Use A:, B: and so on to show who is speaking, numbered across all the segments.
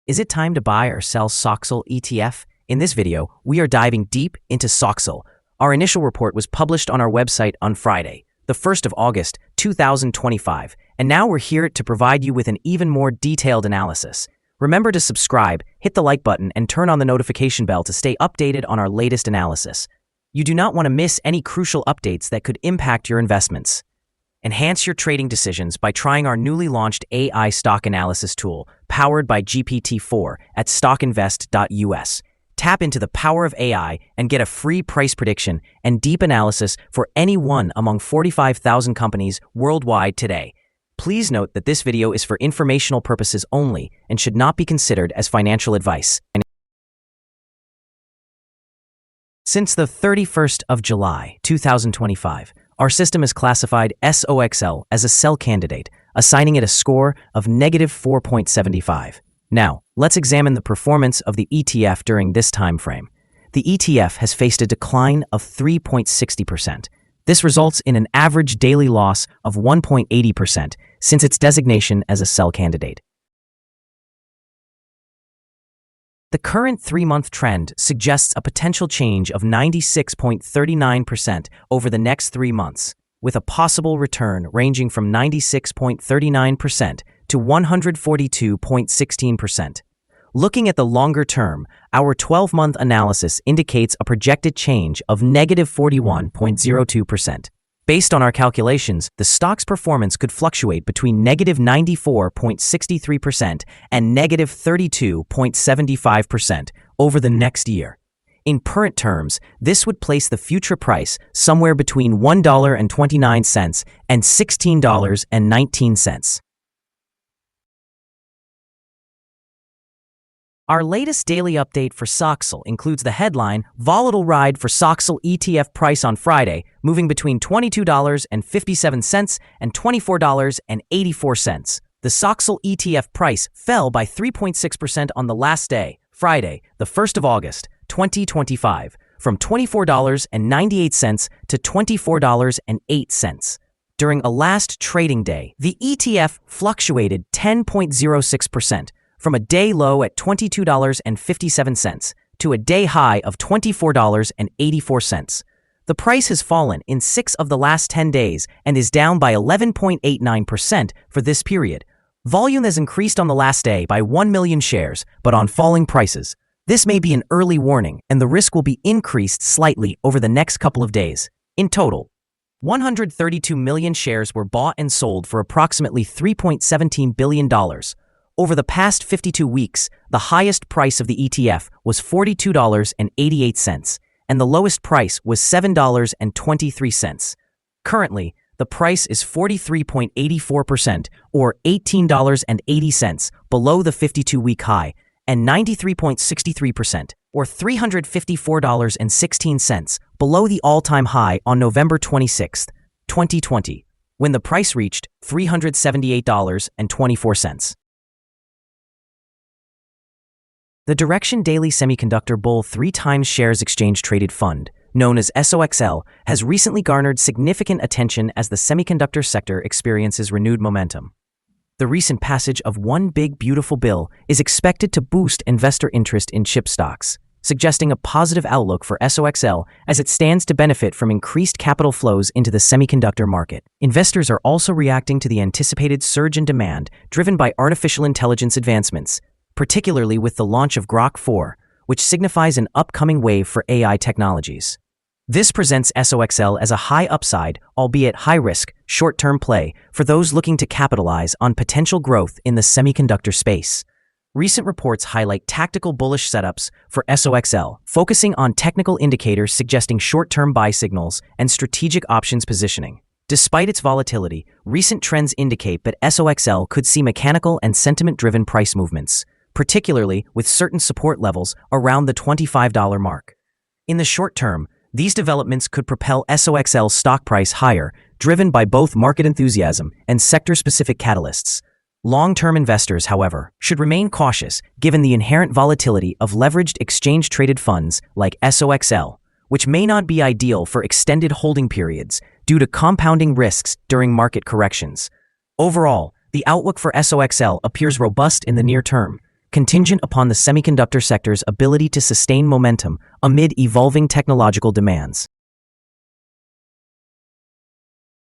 A: Is it time to buy or sell SOXL ETF? In this video, we are diving deep into SOXL. Our initial report was published on our website on Friday, the 1st of August, 2025, and now we're here to provide you with an even more detailed analysis. Remember to subscribe, hit the like button, and turn on the notification bell to stay updated on our latest analysis. You do not want to miss any crucial updates that could impact your investments. Enhance your trading decisions by trying our newly launched AI stock analysis tool, powered by GPT-4 at StockInvest.us. Tap into the power of AI and get a free price prediction and deep analysis for any one among 45,000 companies worldwide today. Please note that this video is for informational purposes only and should not be considered as financial advice. Since the 31st of July, 2025, our system has classified SOXL as a sell candidate, assigning it a score of -4.75. Now, let's examine the performance of the ETF during this time frame. The ETF has faced a decline of 3.60%. This results in an average daily loss of 1.80% since its designation as a sell candidate. The current 3-month trend suggests a potential change of 96.39% over the next 3 months, with a possible return ranging from 96.39% to 142.16%. Looking at the longer term, our 12-month analysis indicates a projected change of -41.02%. Based on our calculations, the stock's performance could fluctuate between -94.63% and -32.75% over the next year. In current terms, this would place the future price somewhere between $1.29 and $16.19. Our latest daily update for SOXL includes the headline, Volatile Ride for SOXL ETF Price on Friday, moving between $22.57 and $24.84. The SOXL ETF price fell by 3.6% on the last day, Friday, the 1st of August, 2025, from $24.98 to $24.08. During a last trading day, the ETF fluctuated 10.06%. From a day low at $22.57 to a day high of $24.84. The price has fallen in 6 of the last 10 days and is down by 11.89% for this period. Volume has increased on the last day by 1 million shares, but on falling prices. This may be an early warning, and the risk will be increased slightly over the next couple of days. In total, 132 million shares were bought and sold for approximately $3.17 billion. Over the past 52 weeks, the highest price of the ETF was $42.88, and the lowest price was $7.23. Currently, the price is 43.84% or $18.80 below the 52-week high, and 93.63% or $354.16 below the all-time high on November 26, 2020, when the price reached $378.24. The Direction Daily Semiconductor Bull 3x Shares Exchange Traded Fund, known as SOXL, has recently garnered significant attention as the semiconductor sector experiences renewed momentum. The recent passage of One Big Beautiful Bill is expected to boost investor interest in chip stocks, suggesting a positive outlook for SOXL as it stands to benefit from increased capital flows into the semiconductor market. Investors are also reacting to the anticipated surge in demand driven by artificial intelligence advancements, particularly with the launch of Grok 4, which signifies an upcoming wave for AI technologies. This presents SOXL as a high upside, albeit high-risk, short-term play for those looking to capitalize on potential growth in the semiconductor space. Recent reports highlight tactical bullish setups for SOXL, focusing on technical indicators suggesting short-term buy signals and strategic options positioning. Despite its volatility, recent trends indicate that SOXL could see mechanical and sentiment-driven price movements, particularly with certain support levels around the $25 mark. In the short term, these developments could propel SOXL's stock price higher, driven by both market enthusiasm and sector-specific catalysts. Long-term investors, however, should remain cautious given the inherent volatility of leveraged exchange-traded funds like SOXL, which may not be ideal for extended holding periods due to compounding risks during market corrections. Overall, the outlook for SOXL appears robust in the near term. contingent upon the semiconductor sector's ability to sustain momentum amid evolving technological demands.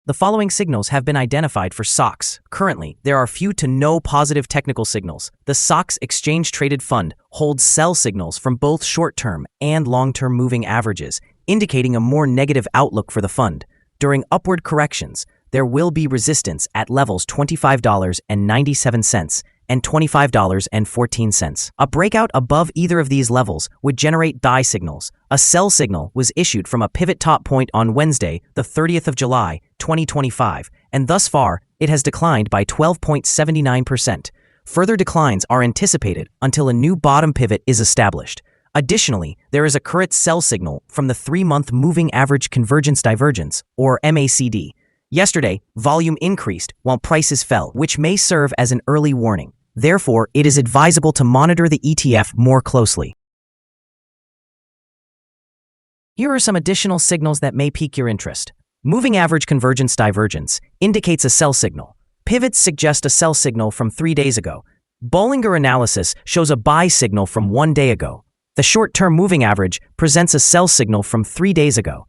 A: The following signals have been identified for SOX. Currently, there are few to no positive technical signals. The SOX exchange-traded fund holds sell signals from both short-term and long-term moving averages, indicating a more negative outlook for the fund. During upward corrections, there will be resistance at levels $25.97 and $25.14. A breakout above either of these levels would generate buy signals. A sell signal was issued from a pivot top point on Wednesday, the 30th of July, 2025, and thus far, it has declined by 12.79%. Further declines are anticipated until a new bottom pivot is established. Additionally, there is a current sell signal from the 3-month moving average convergence divergence, or MACD. Yesterday, volume increased while prices fell, which may serve as an early warning. Therefore, it is advisable to monitor the ETF more closely. Here are some additional signals that may pique your interest. Moving average convergence divergence indicates a sell signal. Pivots suggest a sell signal from 3 days ago. Bollinger analysis shows a buy signal from 1 day ago. The short-term moving average presents a sell signal from 3 days ago.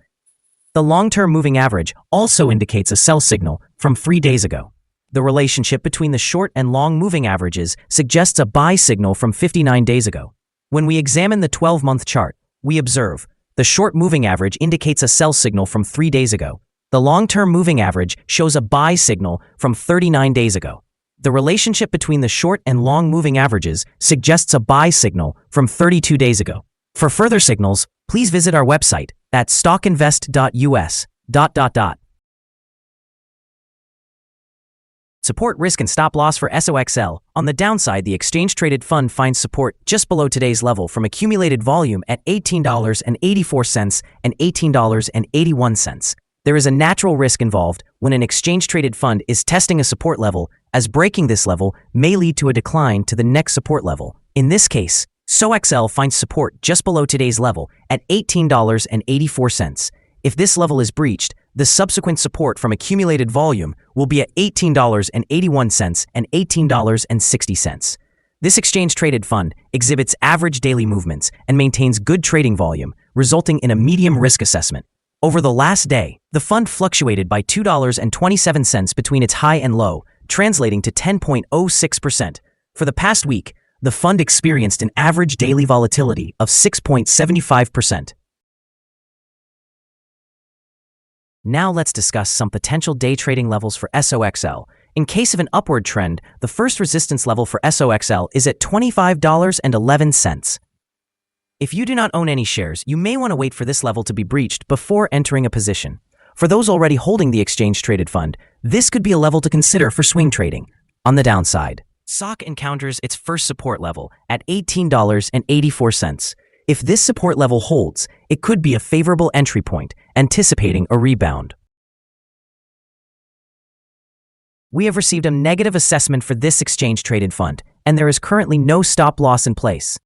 A: The long-term moving average also indicates a sell signal from 3 days ago. The relationship between the short and long moving averages suggests a buy signal from 59 days ago. When we examine the 12-month chart, we observe the short moving average indicates a sell signal from 3 days ago. The long-term moving average shows a buy signal from 39 days ago. The relationship between the short and long moving averages suggests a buy signal from 32 days ago. For further signals, please visit our website at StockInvest.us. Support risk and stop loss for SOXL. On the downside, the exchange-traded fund finds support just below today's level from accumulated volume at $18.84 and $18.81. There is a natural risk involved when an exchange-traded fund is testing a support level, as breaking this level may lead to a decline to the next support level. In this case, SOXL finds support just below today's level at $18.84. If this level is breached, the subsequent support from accumulated volume will be at $18.81 and $18.60. This exchange-traded fund exhibits average daily movements and maintains good trading volume, resulting in a medium risk assessment. Over the last day, the fund fluctuated by $2.27 between its high and low, translating to 10.06%. For the past week, the fund experienced an average daily volatility of 6.75%. Now let's discuss some potential day trading levels for SOXL. In case of an upward trend, the first resistance level for SOXL is at $25.11. If you do not own any shares, you may want to wait for this level to be breached before entering a position. For those already holding the exchange-traded fund, this could be a level to consider for swing trading. On the downside, SOX encounters its first support level at $18.84. If this support level holds, it could be a favorable entry point, anticipating a rebound. We have received a negative assessment for this exchange-traded fund, and there is currently no stop loss in place.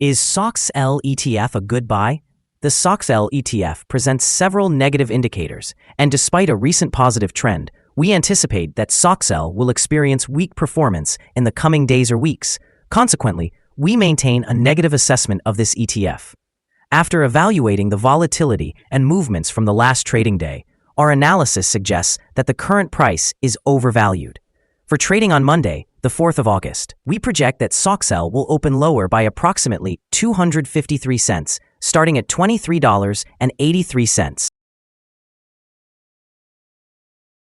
A: Is SOXL ETF a good buy? The SOXL ETF presents several negative indicators, and despite a recent positive trend, we anticipate that SOXL will experience weak performance in the coming days or weeks. Consequently, we maintain a negative assessment of this ETF. After evaluating the volatility and movements from the last trading day, our analysis suggests that the current price is overvalued. For trading on Monday, the 4th of August, we project that SOXL will open lower by approximately 253 cents, starting at $23.83.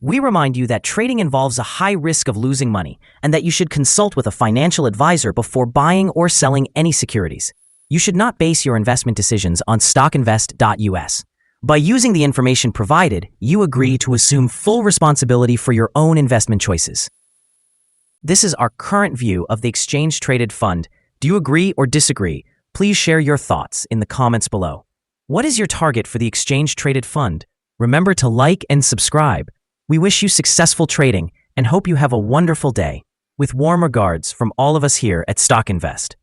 A: We remind you that trading involves a high risk of losing money and that you should consult with a financial advisor before buying or selling any securities. You should not base your investment decisions on StockInvest.us. By using the information provided, you agree to assume full responsibility for your own investment choices. This is our current view of the exchange-traded fund. Do you agree or disagree? Please share your thoughts in the comments below. What is your target for the exchange-traded fund? Remember to like and subscribe. We wish you successful trading and hope you have a wonderful day. With warm regards from all of us here at StockInvest.